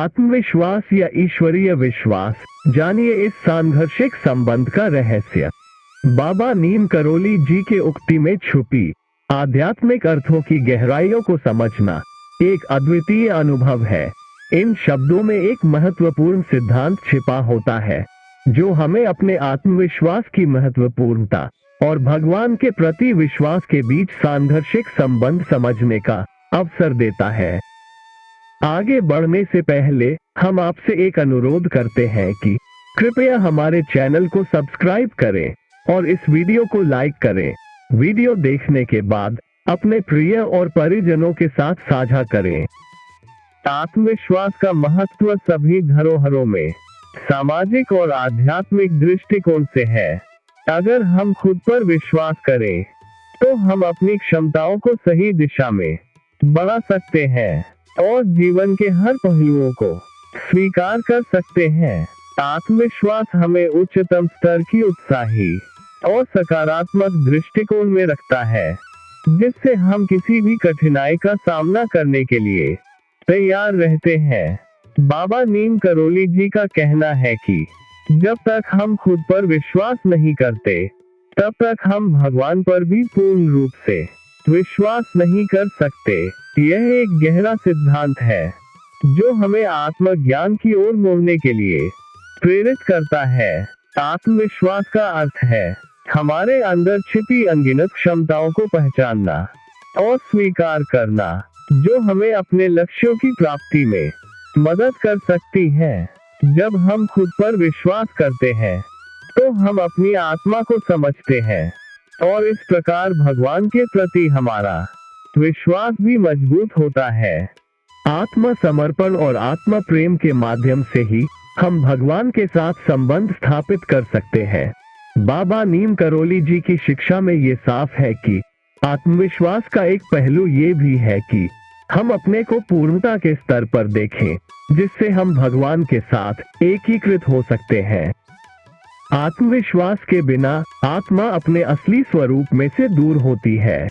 आत्मविश्वास या ईश्वरीय विश्वास, जानिए इस सांघर्षिक संबंध का रहस्य। बाबा नीम करोली जी के उक्ति में छुपी आध्यात्मिक अर्थों की गहराइयों को समझना एक अद्वितीय अनुभव है। इन शब्दों में एक महत्वपूर्ण सिद्धांत छिपा होता है जो हमें अपने आत्मविश्वास की महत्वपूर्णता और भगवान के प्रति विश्वास के बीच सांघर्षिक संबंध समझने का अवसर देता है। आगे बढ़ने से पहले हम आपसे एक अनुरोध करते हैं कि कृपया हमारे चैनल को सब्सक्राइब करें और इस वीडियो को लाइक करें। वीडियो देखने के बाद अपने प्रिय और परिजनों के साथ साझा करें। आत्मविश्वास का महत्व सभी धरोहरों में सामाजिक और आध्यात्मिक दृष्टिकोण से है। अगर हम खुद पर विश्वास करें तो हम अपनी क्षमताओं को सही दिशा में बढ़ा सकते हैं और जीवन के हर पहलुओं को स्वीकार कर सकते हैं। आत्मविश्वास हमें उच्चतम स्तर की उत्साही और सकारात्मक दृष्टिकोण में रखता है, जिससे हम किसी भी कठिनाई का सामना करने के लिए तैयार रहते हैं। बाबा नीम करोली जी का कहना है कि जब तक हम खुद पर विश्वास नहीं करते, तब तक हम भगवान पर भी पूर्ण रूप से विश्वास नहीं कर सकते। यह एक गहरा सिद्धांत है जो हमें आत्मज्ञान की ओर मुड़ने के लिए प्रेरित करता है। आत्मविश्वास का अर्थ है हमारे अंदर छिपी अनगिनत क्षमताओं को पहचानना और स्वीकार करना, जो हमें अपने लक्ष्यों की प्राप्ति में मदद कर सकती है। जब हम खुद पर विश्वास करते हैं तो हम अपनी आत्मा को समझते हैं और इस प्रकार भगवान के प्रति हमारा विश्वास भी मजबूत होता है। आत्म समर्पण और आत्म प्रेम के माध्यम से ही हम भगवान के साथ संबंध स्थापित कर सकते हैं। बाबा नीम करोली जी की शिक्षा में ये साफ है कि आत्मविश्वास का एक पहलू ये भी है कि हम अपने को पूर्णता के स्तर पर देखें, जिससे हम भगवान के साथ एकीकृत हो सकते हैं। आत्मविश्वास के बिना आत्मा अपने असली स्वरूप में से दूर होती है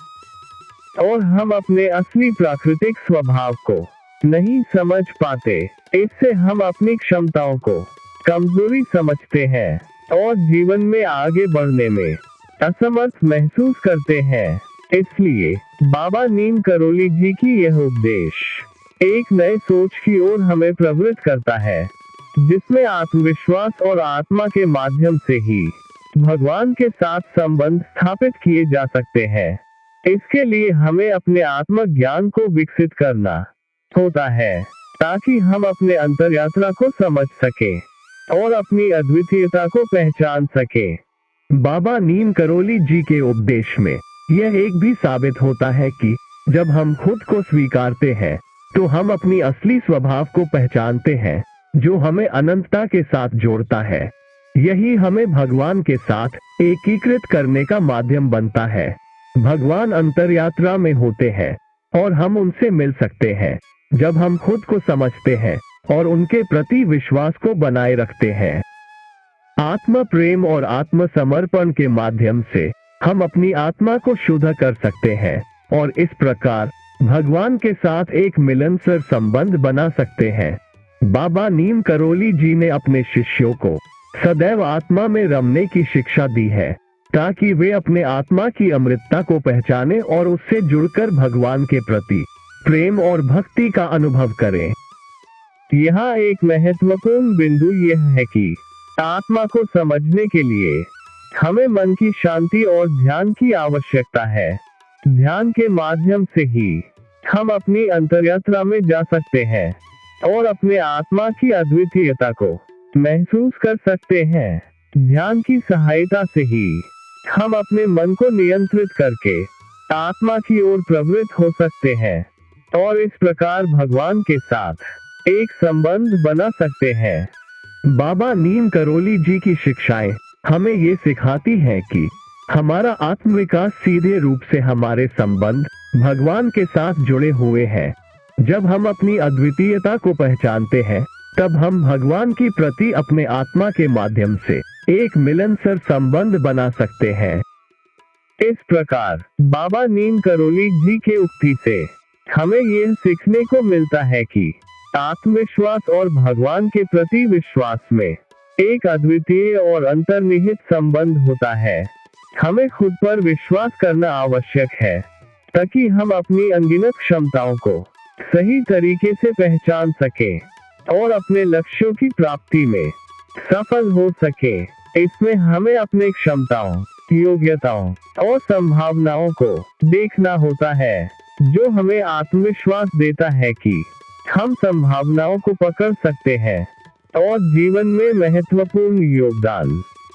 और हम अपने असली प्राकृतिक स्वभाव को नहीं समझ पाते। इससे हम अपनी क्षमताओं को कमजोरी समझते हैं और जीवन में आगे बढ़ने में असमर्थ महसूस करते हैं। इसलिए बाबा नीम करोली जी की यह उपदेश एक नए सोच की ओर हमें प्रवृत्त करता है, जिसमें आत्मविश्वास और आत्मा के माध्यम से ही भगवान के साथ संबंध स्थापित किए जा सकते हैं। इसके लिए हमें अपने आत्मज्ञान को विकसित करना होता है, ताकि हम अपने अंतर्यात्रा को समझ सके और अपनी अद्वितीयता को पहचान सके। बाबा नीम करोली जी के उपदेश में यह एक भी साबित होता है कि जब हम खुद को स्वीकारते हैं तो हम अपनी असली स्वभाव को पहचानते हैं, जो हमें अनंतता के साथ जोड़ता है। यही हमें भगवान के साथ एकीकृत करने का माध्यम बनता है। भगवान अंतर्यात्रा में होते हैं और हम उनसे मिल सकते हैं जब हम खुद को समझते हैं और उनके प्रति विश्वास को बनाए रखते हैं। आत्म प्रेम और आत्म समर्पण के माध्यम से हम अपनी आत्मा को शुद्ध कर सकते हैं और इस प्रकार भगवान के साथ एक मिलनसार संबंध बना सकते हैं। बाबा नीम करोली जी ने अपने शिष्यों को सदैव आत्मा में रमने की शिक्षा दी है, ताकि वे अपने आत्मा की अमृतता को पहचाने और उससे जुड़कर भगवान के प्रति प्रेम और भक्ति का अनुभव करें। यहाँ एक महत्वपूर्ण बिंदु यह है कि आत्मा को समझने के लिए हमें मन की शांति और ध्यान की आवश्यकता है। ध्यान के माध्यम से ही हम अपनी अंतर्यात्रा में जा सकते हैं और अपने आत्मा की अद्वितीयता को महसूस कर सकते हैं। ध्यान की सहायता से ही हम अपने मन को नियंत्रित करके आत्मा की ओर प्रवृत्त हो सकते हैं और इस प्रकार भगवान के साथ एक संबंध बना सकते हैं। बाबा नीम करोली जी की शिक्षाएं हमें ये सिखाती हैं कि हमारा आत्मविकास सीधे रूप से हमारे संबंध भगवान के साथ जुड़े हुए हैं। जब हम अपनी अद्वितीयता को पहचानते हैं, तब हम भगवान की प्रति अपने आत्मा के माध्यम से एक मिलनसार संबंध बना सकते हैं। इस प्रकार बाबा नीम करोली जी के उक्ति से हमें यह सीखने को मिलता है कि आत्मविश्वास और भगवान के प्रति विश्वास में एक अद्वितीय और अंतर्निहित संबंध होता है। हमें खुद पर विश्वास करना आवश्यक है ताकि हम अपनी अनगिनत क्षमताओं को सही तरीके से पहचान सके और अपने लक्ष्यों की प्राप्ति में सफल हो सके। इसमें हमें अपने क्षमताओं, योग्यताओं और संभावनाओं को देखना होता है, जो हमें आत्मविश्वास देता है कि हम संभावनाओं को पकड़ सकते हैं और जीवन में महत्वपूर्ण योगदान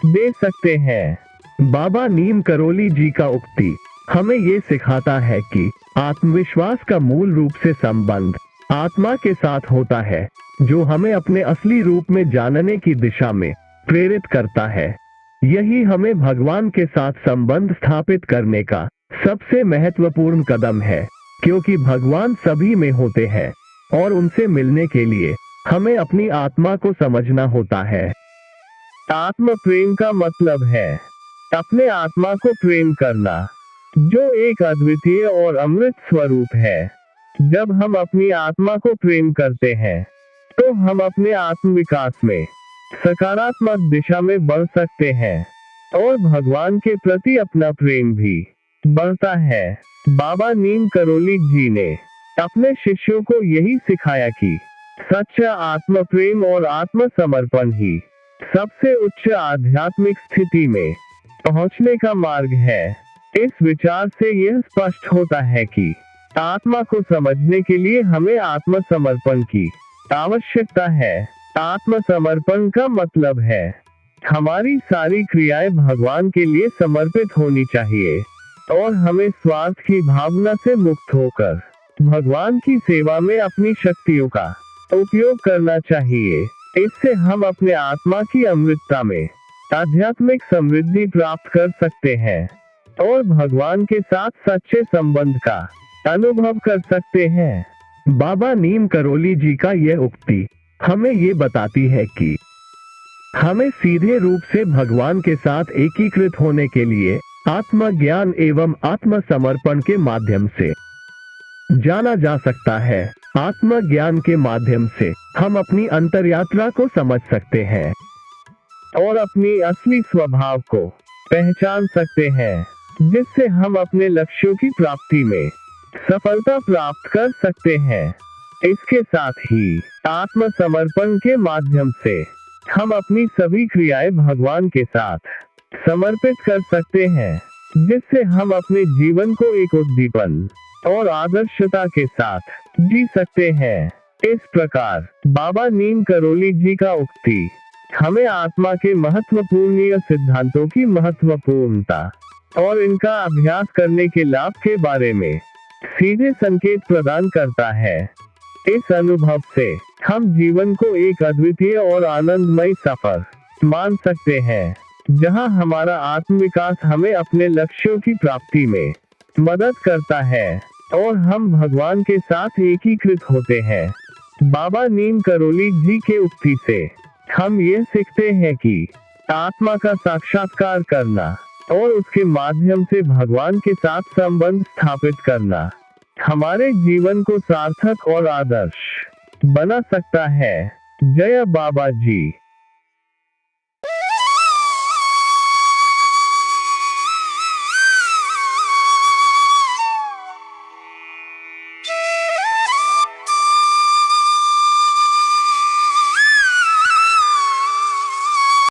दे सकते हैं। बाबा नीम करोली जी का उक्ति हमें ये सिखाता है कि आत्मविश्वास का मूल रूप से संबंध आत्मा के साथ होता है, जो हमें अपने असली रूप में जानने की दिशा में प्रेरित करता है। यही हमें भगवान के साथ संबंध स्थापित करने का सबसे महत्वपूर्ण कदम है, क्योंकि भगवान सभी में होते हैं और उनसे मिलने के लिए हमें अपनी आत्मा को समझना होता है। आत्म प्रेम का मतलब है अपने आत्मा को प्रेम करना, जो एक अद्वितीय और अमृत स्वरूप है। जब हम अपनी आत्मा को प्रेम करते हैं तो हम अपने आत्म विकास में सकारात्मक दिशा में बढ़ सकते हैं और भगवान के प्रति अपना प्रेम भी बढ़ता है। बाबा नीम करोली जी ने अपने शिष्यों को यही सिखाया कि सच्चा आत्म प्रेम और आत्म समर्पण ही सबसे उच्च आध्यात्मिक स्थिति में पहुंचने का मार्ग है। इस विचार से यह स्पष्ट होता है कि आत्मा को समझने के लिए हमें आत्म समर्पण की आवश्यकता है। आत्म समर्पण का मतलब है हमारी सारी क्रियाएं भगवान के लिए समर्पित होनी चाहिए और हमें स्वार्थ की भावना से मुक्त होकर भगवान की सेवा में अपनी शक्तियों का उपयोग करना चाहिए। इससे हम अपने आत्मा की अमृतता में आध्यात्मिक समृद्धि प्राप्त कर सकते हैं और भगवान के साथ सच्चे संबंध का अनुभव कर सकते हैं। बाबा नीम करोली जी का यह उक्ति हमें ये बताती है कि हमें सीधे रूप से भगवान के साथ एकीकृत होने के लिए आत्मज्ञान एवं आत्मसमर्पण के माध्यम से जाना जा सकता है। आत्मज्ञान के माध्यम से हम अपनी अंतर्यात्रा को समझ सकते हैं और अपनी असली स्वभाव को पहचान सकते हैं, जिससे हम अपने लक्ष्यों की प्राप्ति में सफलता प्राप्त कर सकते हैं। इसके साथ ही आत्मसमर्पण के माध्यम से हम अपनी सभी क्रियाएं भगवान के साथ समर्पित कर सकते हैं, जिससे हम अपने जीवन को एक उद्दीपन और आदर्शता के साथ जी सकते हैं। इस प्रकार बाबा नीम करोली जी का उक्ति हमें आत्मा के महत्वपूर्ण सिद्धांतों की महत्वपूर्णता और इनका अभ्यास करने के लाभ के बारे में सीधे संकेत प्रदान करता है। इस अनुभव से हम जीवन को एक अद्वितीय और आनंदमय सफर मान सकते हैं, जहां हमारा आत्मविकास हमें अपने लक्ष्यों की प्राप्ति में मदद करता है और हम भगवान के साथ एकीकृत होते हैं। बाबा नीम करोली जी के उक्ति से हम ये सीखते हैं कि आत्मा का साक्षात्कार करना और उसके माध्यम से भगवान के साथ संबंध स्थापित करना हमारे जीवन को सार्थक और आदर्श बना सकता है। जय बाबा जी।